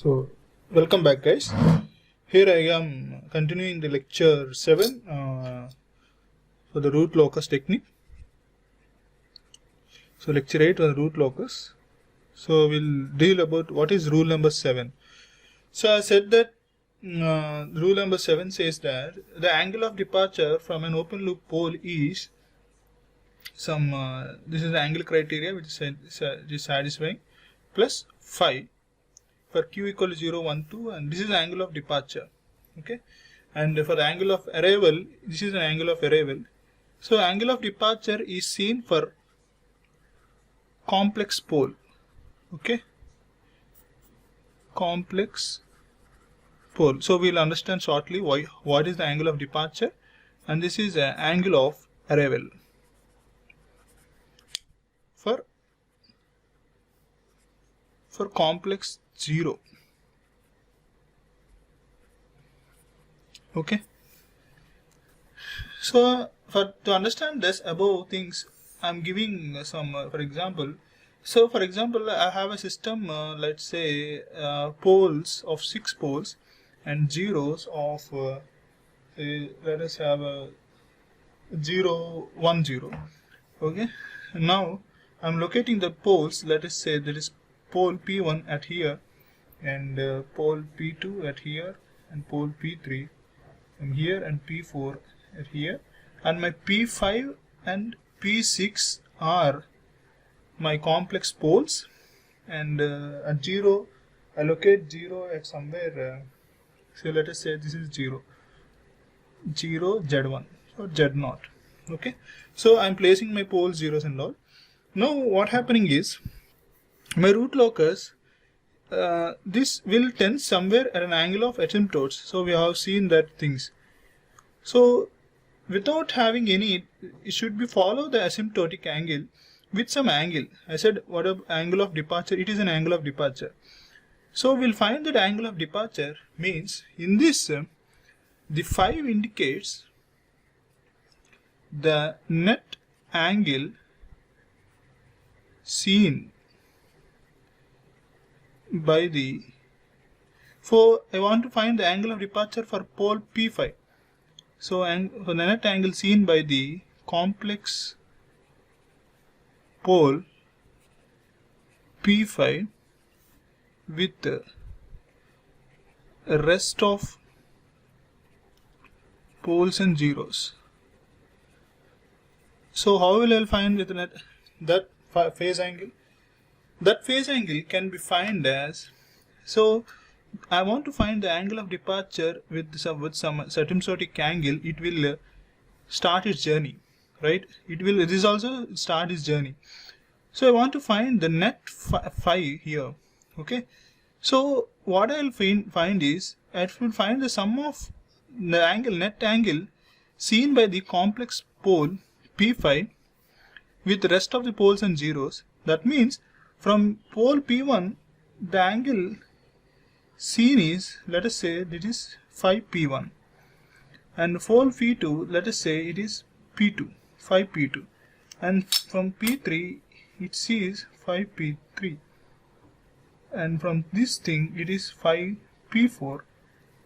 So, welcome back, guys. Here I am continuing the lecture 7 for the root locus technique. So, lecture 8 on root locus. So, we'll deal about what is rule number 7. So, I said that rule number 7 says that the angle of departure from an open loop pole is some, this is the angle criteria which is satisfying, plus phi for q equal to 0, 1, 2, and this is the angle of departure. Okay, and for the angle of arrival, this is an angle of arrival. So angle of departure is seen for complex pole. Okay, complex pole. So we'll understand shortly what is the angle of departure, and this is an angle of arrival for complex 0. Okay, so to understand this above things, I'm giving some for example. So for example, I have a system, let's say poles of 6 poles and zeros of let us have a 0, 1, 0. Okay, now I'm locating the poles. Let us say there is pole P1 at here, and pole P2 at here, and pole P3 from here, and P4 at here, and my P5 and P6 are my complex poles, and at 0 I locate 0 at somewhere, so let us say this is 0, Z1 or Z0. Okay, so I'm placing my pole zeros and all. Now what happening is, my root locus, this will tend somewhere at an angle of asymptotes. So we have seen that things. So without having any, it should be follow the asymptotic angle with some angle. I said what a angle of departure, it is an angle of departure. So we'll find that angle of departure means in this the 5 indicates the net angle seen by the, for I want to find the angle of departure for pole P5. So for the net angle seen by the complex pole P5 with the rest of poles and zeros. So how will I find the net, that phase angle? That phase angle can be found as, so I want to find the angle of departure with some asymptotic angle. It will start its journey, right? It is also start its journey. So I want to find the net phi here. Okay, so what I will find is, I will find the sum of the angle, net angle seen by the complex pole P5 with the rest of the poles and zeros. That means from pole P1, the angle seen is, let us say that is phi P1, and pole P2, let us say it is P2, phi P2, and from P3 it sees phi P3, and from this thing it is phi P4,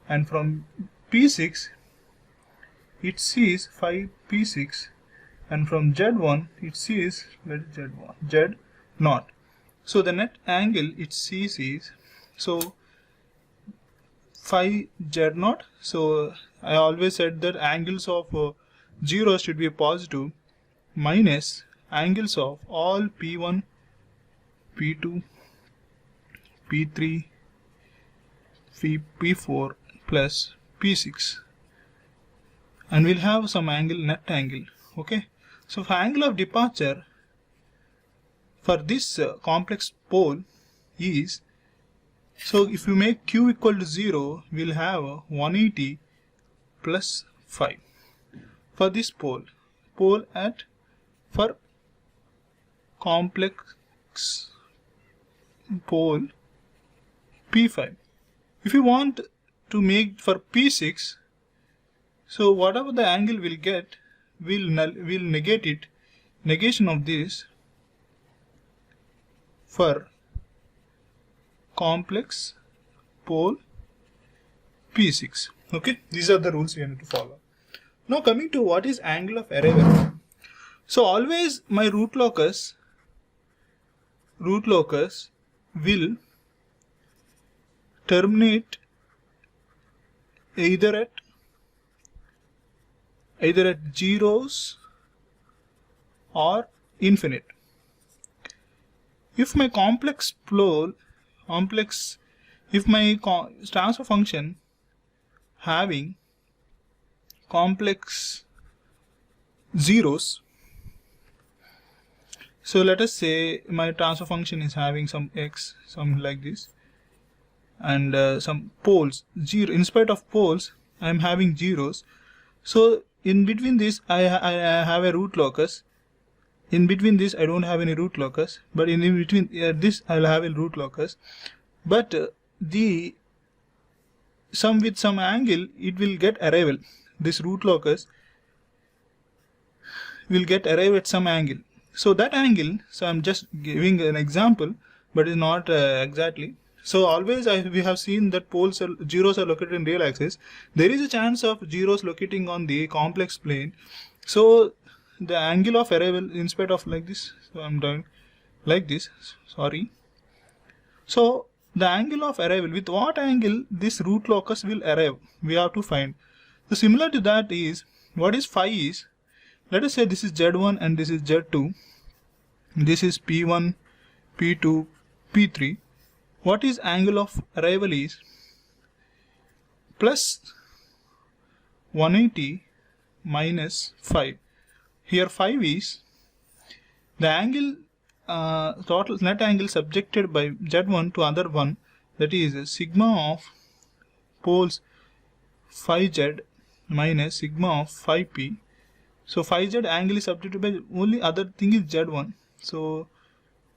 and from P6 it sees phi P6, and from Z1 it sees, let it Z1, Z0. So the net angle it sees is, so phi Z0. So I always said that angles of zeros should be positive, minus angles of all P1, P2, P3, P4 plus P6, and we'll have some angle, net angle. Okay, so for angle of departure for this complex pole is, so if you make q equal to 0, we'll have 180 plus 5 for this pole at, for complex pole P5. If you want to make for P6, so whatever the angle we'll get, we'll negate it, negation of this for complex pole P6. Okay, these are the rules we need to follow. Now coming to what is angle of arrival. So always my root locus will terminate either at zeros or infinite. If my if my transfer function having complex zeros, so let us say my transfer function is having some x, something like this, and some poles, zero. In spite of poles, I am having zeros. So in between this, I have a root locus. In between this, I don't have any root locus, but in between this, I will have a root locus. But with some angle, it will get arrival. This root locus will get arrive at some angle. So that angle, so I'm just giving an example, but it's not exactly. So always we have seen that zeros are located in real axis. There is a chance of zeros locating on the complex plane. So the angle of arrival, in spite of like this, so I'm doing like this, sorry. So the angle of arrival, with what angle this root locus will arrive, we have to find. So similar to that is, what is phi is, let us say this is Z1 and this is Z2. This is P1, P2, P3. What is angle of arrival is plus 180 minus 5. Here 5 is the angle, total net angle subjected by Z1 to other one, that is sigma of poles phi Z minus sigma of phi P. So phi Z angle is subjected by only other thing is Z1. So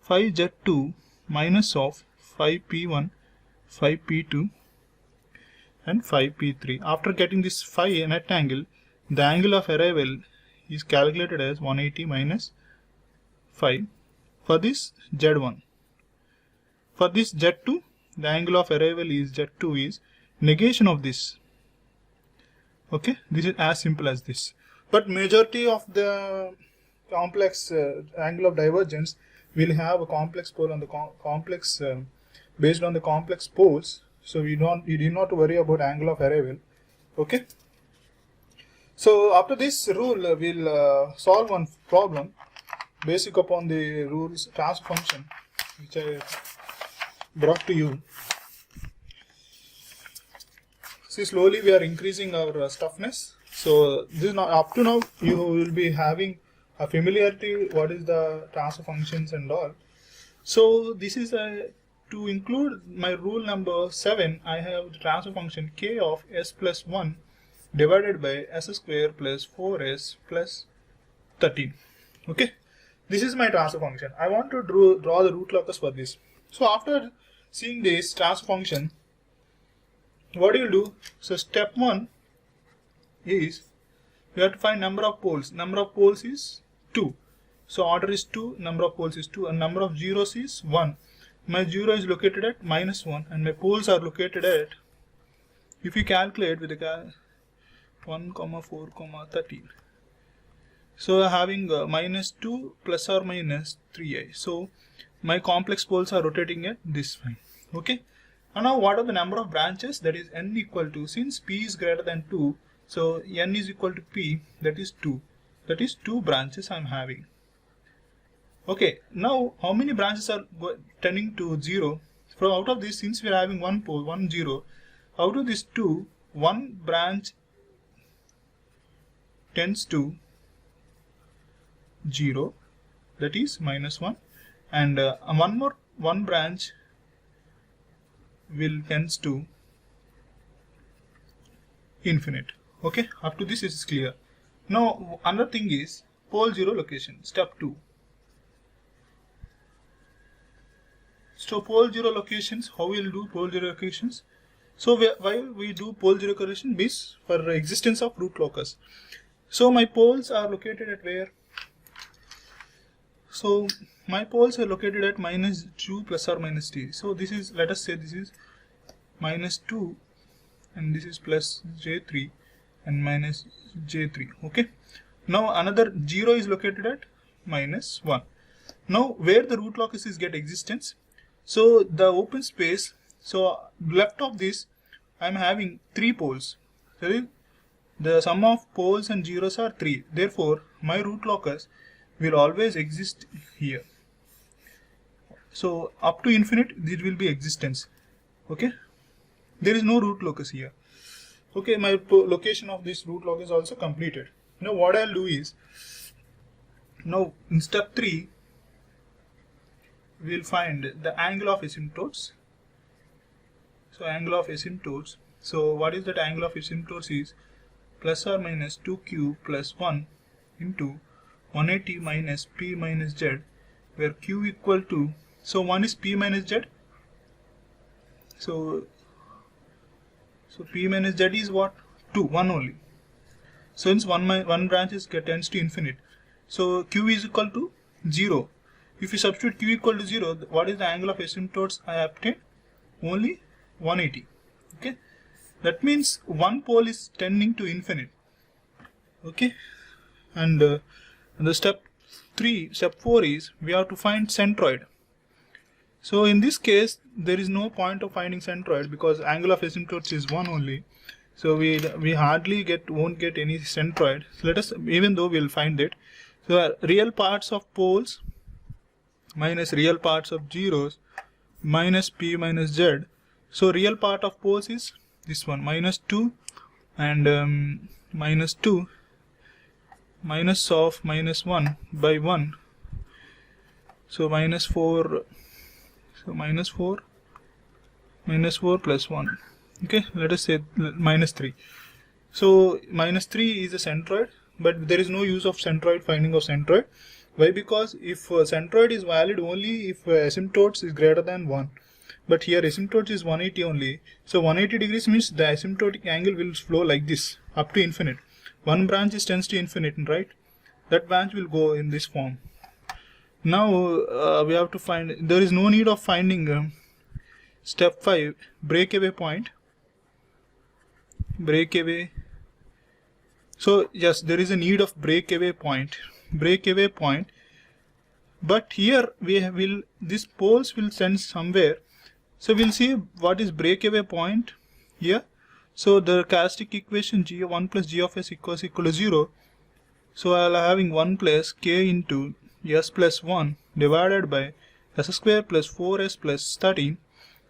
phi Z2 minus of phi P1, phi P2 and phi P3. After getting this phi net angle, the angle of arrival is calculated as 180 minus 5 for this Z1. For this Z2, the angle of arrival is Z2 is negation of this. Okay, this is as simple as this. But majority of the complex angle of divergence will have a complex pole on the complex based on the complex poles. So you need not to worry about angle of arrival. Okay. So after this rule, we'll solve one problem basic upon the rules transfer function which I brought to you. See, slowly we are increasing our stuffness. So this is not up to now. You will be having a familiarity what is the transfer functions and all. So this is to include my rule number 7. I have the transfer function k of s plus 1 divided by s square plus 4s plus 13. Okay, this is my transfer function. I want to draw the root locus for this. So after seeing this transfer function, what do you do? So step 1 is you have to find number of poles. Number of poles is 2. So order is 2, number of poles is 2, and number of zeros is 1. My 0 is located at minus 1 and my poles are located at, if you calculate with the 1, 4, 13. So having minus 2 plus or minus 3i. So my complex poles are rotating at this point. Okay. And now what are the number of branches? That is n equal to, since p is greater than 2, so n is equal to p, that is 2. That is 2 branches I am having. Okay, now how many branches are tending to 0? So out of this, since we are having one pole, 1, 0, out of this 2, one branch tends to 0, that is minus 1, and one branch will tends to infinite. Okay, up to this is clear. Now another thing is pole 0 location, step 2. So pole 0 locations, how we will do pole 0 locations? So why we do pole 0 location? Is for existence of root locus. So my poles are located at where? So my poles are located at minus 2 plus or minus t. So this is, let us say this is minus 2, and this is plus j3 and minus j3. Okay, now another 0 is located at minus 1. Now where the root locus is get existence, so the open space, so left of this I am having 3 poles. So the sum of poles and zeros are 3. Therefore my root locus will always exist here. So up to infinite this will be existence. Okay, there is no root locus here. Okay, my location of this root locus is also completed. Now what I'll do is, now in step 3 we'll find the angle of asymptotes. So angle of asymptotes, so what is that angle of asymptotes is plus or minus 2q plus 1 into 180 minus p minus z, where q equal to, so 1 is p minus z, so p minus z is what? 2, 1 only. So since one branch is tends to infinite, so q is equal to 0. If you substitute q equal to 0, what is the angle of asymptotes I obtained? Only 180. Okay, that means one pole is tending to infinite. Okay, and the step 4 is we have to find centroid. So in this case there is no point of finding centroid because angle of asymptotes is 1 only. So we hardly won't get any centroid. So let us, even though we'll find it. So real parts of poles minus real parts of zeros minus p minus z. So real part of poles is this one, minus 2 and minus 2 minus of minus 1 by 1. So minus 4. So minus 4 plus 1. Okay, let us say minus 3. So minus 3 is a centroid, but there is no use of centroid, finding of centroid. Why? Because if centroid is valid only if asymptotes is greater than 1. But here asymptotes is 180 only. So 180 degrees means the asymptotic angle will flow like this up to infinite. One branch is tends to infinite, right? That branch will go in this form. Now we have to find, there is no need of finding step 5 breakaway point. Breakaway. So yes, there is a need of breakaway point. Breakaway point. But here we will, these poles will send somewhere. So we'll see what is breakaway point here. So the characteristic equation g1 plus g of s equals equal to 0. So I'll having 1 plus k into s plus 1 divided by s square plus 4s plus 13.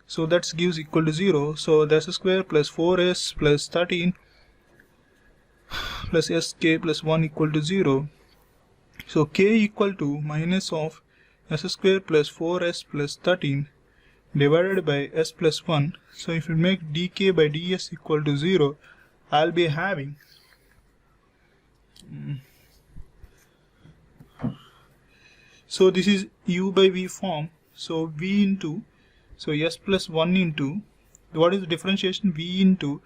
So that gives equal to 0. So the s square plus 4s plus 13 plus sk plus 1 equal to 0. So k equal to minus of s square plus 4s plus 13 divided by s plus 1. So if you make dk by ds equal to 0, I'll be having so this is u by v form. So v into, so s plus 1 into, what is the differentiation? V into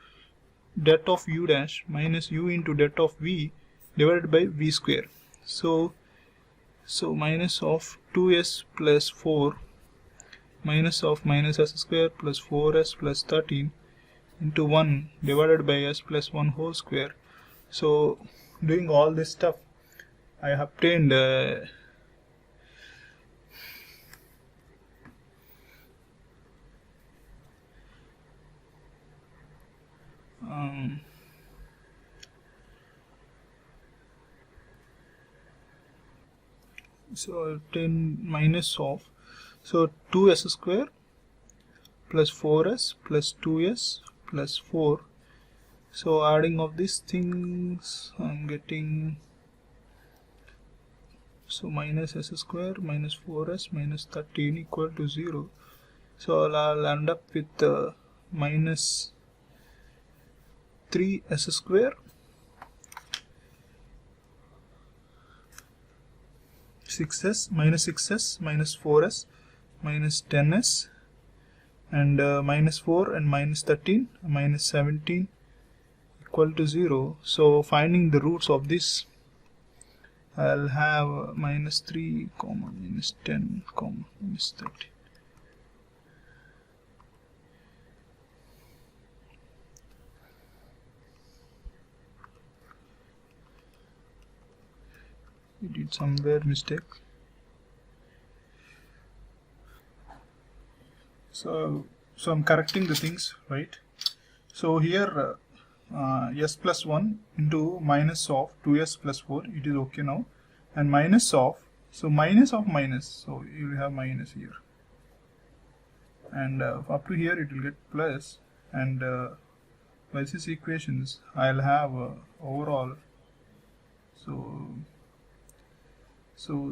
det of u dash minus u into det of v divided by v square. So minus of 2s plus 4 minus of minus s square plus 4s plus 13 into 1 divided by s plus 1 whole square. So doing all this stuff, I obtained so obtain minus of, so 2s square plus 4s plus 2s plus 4. So adding of these things I'm getting, so minus s square minus 4s minus 13 equal to 0. So I'll end up with minus 3s square 6s minus 6s minus 4s minus 10s and minus 4 and minus 13 minus 17 equal to 0. So finding the roots of this, I'll have minus 3 comma minus 10 comma minus 13. we did somewhere mistake. So I'm correcting the things, right? So here s plus 1 into minus of 2s plus 4, it is okay now, and minus of, so minus of minus, so you will have minus here, and up to here it will get plus, and by these equations I'll have overall, so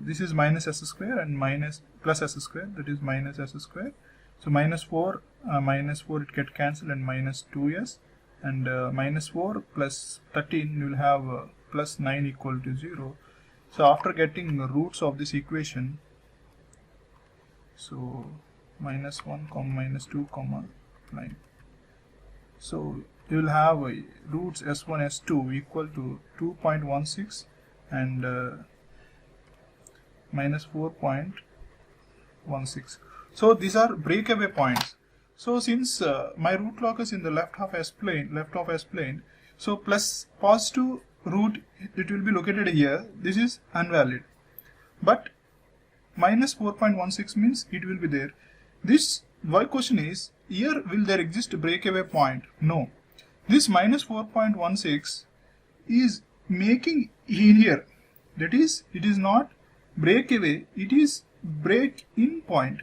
this is minus s square and minus plus s square, that is minus s square. So minus 4 it get cancelled, and minus 2s, and minus 4 plus 13 you will have plus 9 equal to 0. So after getting the roots of this equation, so minus 1 comma minus 2 comma 9, so you will have roots s1 s2 equal to 2.16 and minus 4.16. So these are breakaway points. So since my root locus in the left of S plane, so plus positive root, it will be located here. This is invalid. But minus 4.16 means it will be there. This why question is, here will there exist a breakaway point? No. This minus 4.16 is making in here. That is, it is not breakaway, it is break-in point.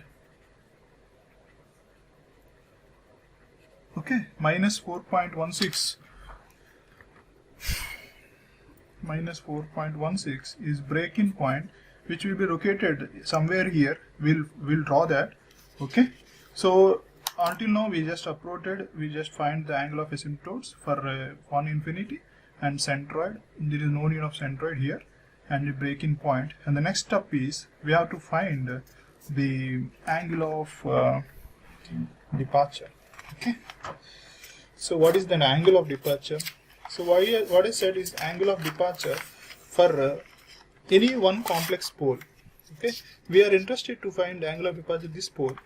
Okay, minus 4.16 is break-in point, which will be located somewhere here. We'll draw that. Okay, so until now we just find the angle of asymptotes for 1 infinity and centroid. There is no need of centroid here, and the break-in point. And the next step is we have to find the angle of departure. Okay, so what is the angle of departure? So what I said is angle of departure for any one complex pole. Okay, we are interested to find the angle of departure this pole.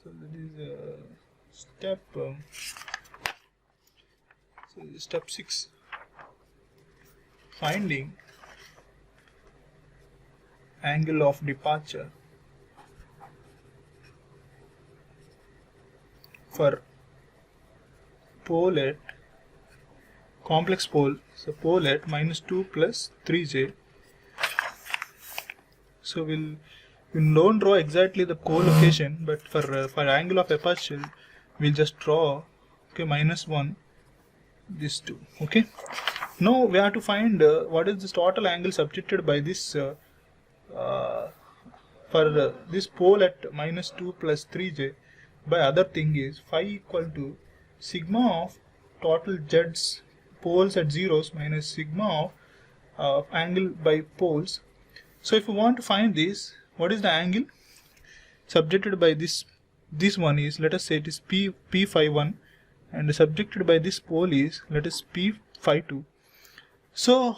So that is step 6, finding angle of departure for pole at complex pole, so pole at minus 2 plus 3j. So we'll don't draw exactly the co-location, but for angle of aperture we'll just draw, okay, minus 1, this 2. Okay, now we have to find what is this total angle subjected by this for this pole at minus 2 plus 3j. By other thing is phi equal to sigma of total j's poles at zeros minus sigma of angle by poles. So if you want to find this, what is the angle subjected by this one is, let us say it is p phi 1, and subjected by this pole is, let us p phi 2. So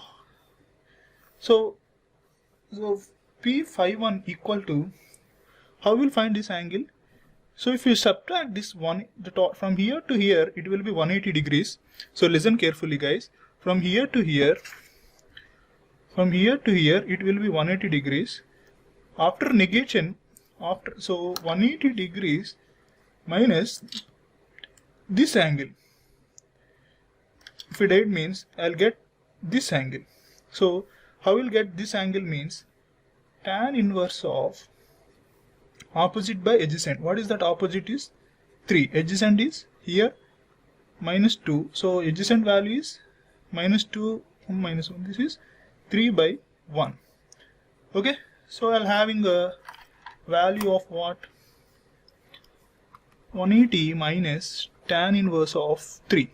p phi 1 equal to, how will find this angle? So if you subtract this one, from here to here, it will be 180 degrees. So listen carefully, guys. From here to here, it will be 180 degrees. After negation, so 180 degrees minus this angle. If it means I'll get this angle. So how will get this angle means tan inverse of opposite by adjacent. What is that opposite is? 3. Adjacent is here minus 2. So adjacent value is minus 2 minus 1. This is 3 by 1. Okay. So I'll having a value of what? 180 minus tan inverse of 3.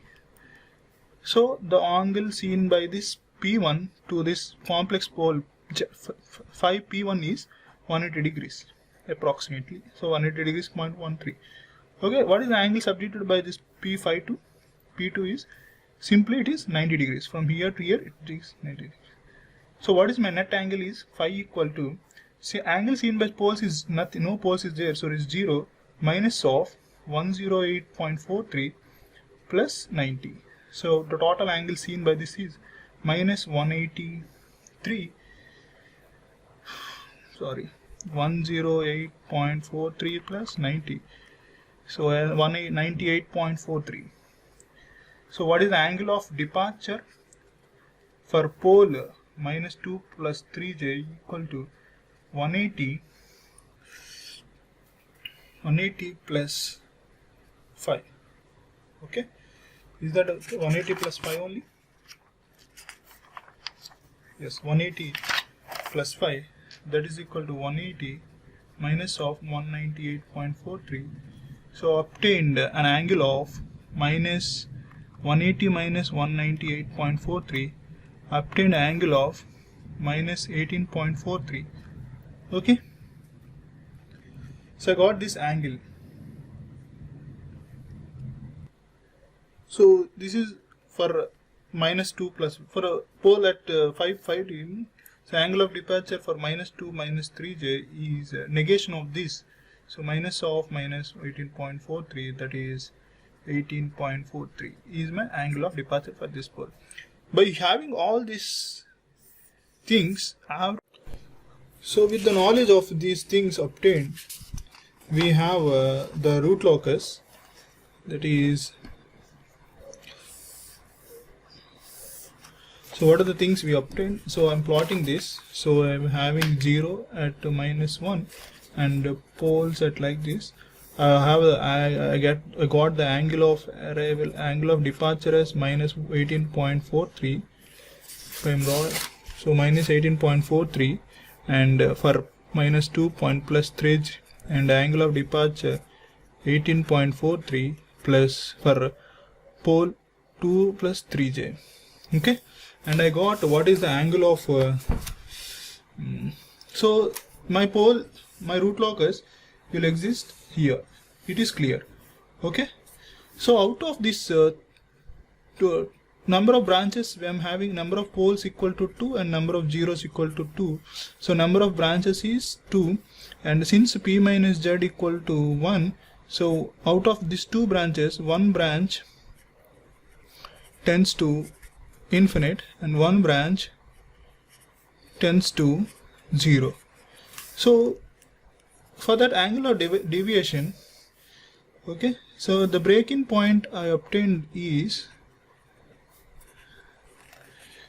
So the angle seen by this P1 to this complex pole phi P1 is 180 degrees. Approximately, so 180 degrees 0.13. Okay, what is the angle subjected by this p phi 2? P2 is simply it is 90 degrees. From here to here it is 90 degrees. So what is my net angle is phi equal to, see, angle seen by poles is nothing, no poles is there, so it is 0 minus of 108.43 plus 90. So the total angle seen by this is minus 183, sorry, 108.43 plus 90, so 98.43. So what is the angle of departure for pole minus 2 plus 3j equal to 180 plus 5. Okay, is that 180 plus 5 only? Yes, 180 plus 5, that is equal to 180 minus of 198.43. So obtained an angle of minus 180 minus 198.43, obtained angle of minus 18.43. Okay, so I got this angle. So this is for minus 2 plus, for a pole at 5 dB. So angle of departure for minus 2 minus 3j is negation of this. So minus of minus 18.43, that is 18.43 is my angle of departure for this pole. By having all these things, so with the knowledge of these things obtained, we have the root locus, that is, so what are the things we obtained? So I'm plotting this. So I'm having 0 at minus 1 and poles at like this. I got the angle of arrival, angle of departure as minus 18.43. If I'm wrong, so minus 18.43, and for minus 2 point plus 3, and angle of departure 18.43 plus for pole 2 plus 3j. Okay, and I got what is the angle of so my pole, my root locus will exist here. It is clear. Okay, so out of this number of branches, I am having number of poles equal to 2 and number of zeros equal to 2. So number of branches is 2, and since p minus z equal to 1, so out of these 2 branches, one branch tends to infinite and one branch tends to 0. So for that angular deviation, okay, so the break-in point I obtained is,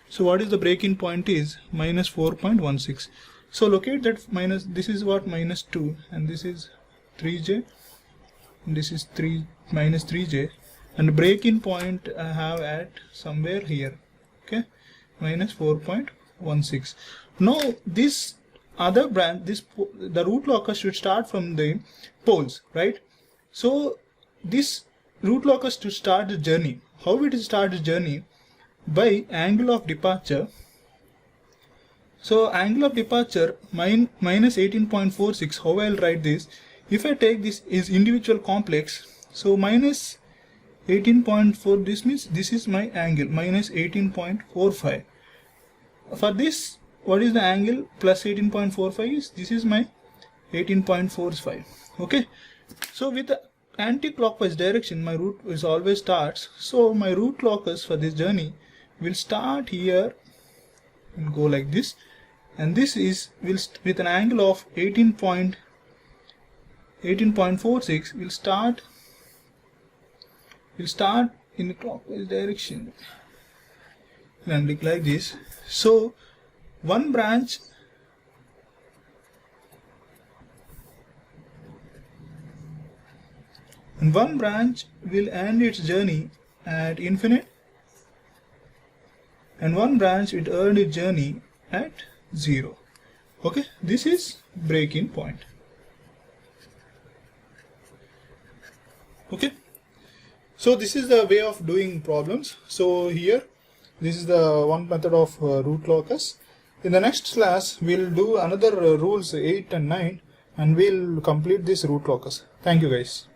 so what is the break-in point is minus 4.16. So locate that minus, this is what, minus 2, and this is 3j, and this is minus 3j, and break-in point I have at somewhere here. Okay, minus 4.16. Now this other branch, the root locus should start from the poles, right? So this root locus to start the journey, how it is start the journey? By angle of departure. So angle of departure minus 18.46. How I'll write this? If I take this is individual complex, so minus 18.4, this means this is my angle, minus 18.45. For this, what is the angle? Plus 18.45 is, this is my 18.45. Okay, so with the anti-clockwise direction, my route is always starts. So my root locus for this journey will start here and go like this, and this is with an angle of 18.46 will start in the clockwise direction and like this. So one branch will end its journey at infinite, and one branch will end its journey at 0. Okay, this is break-in point. Okay, so this is the way of doing problems. So here, this is the one method of root locus. In the next class, we'll do another rules 8 and 9, and we'll complete this root locus. Thank you guys.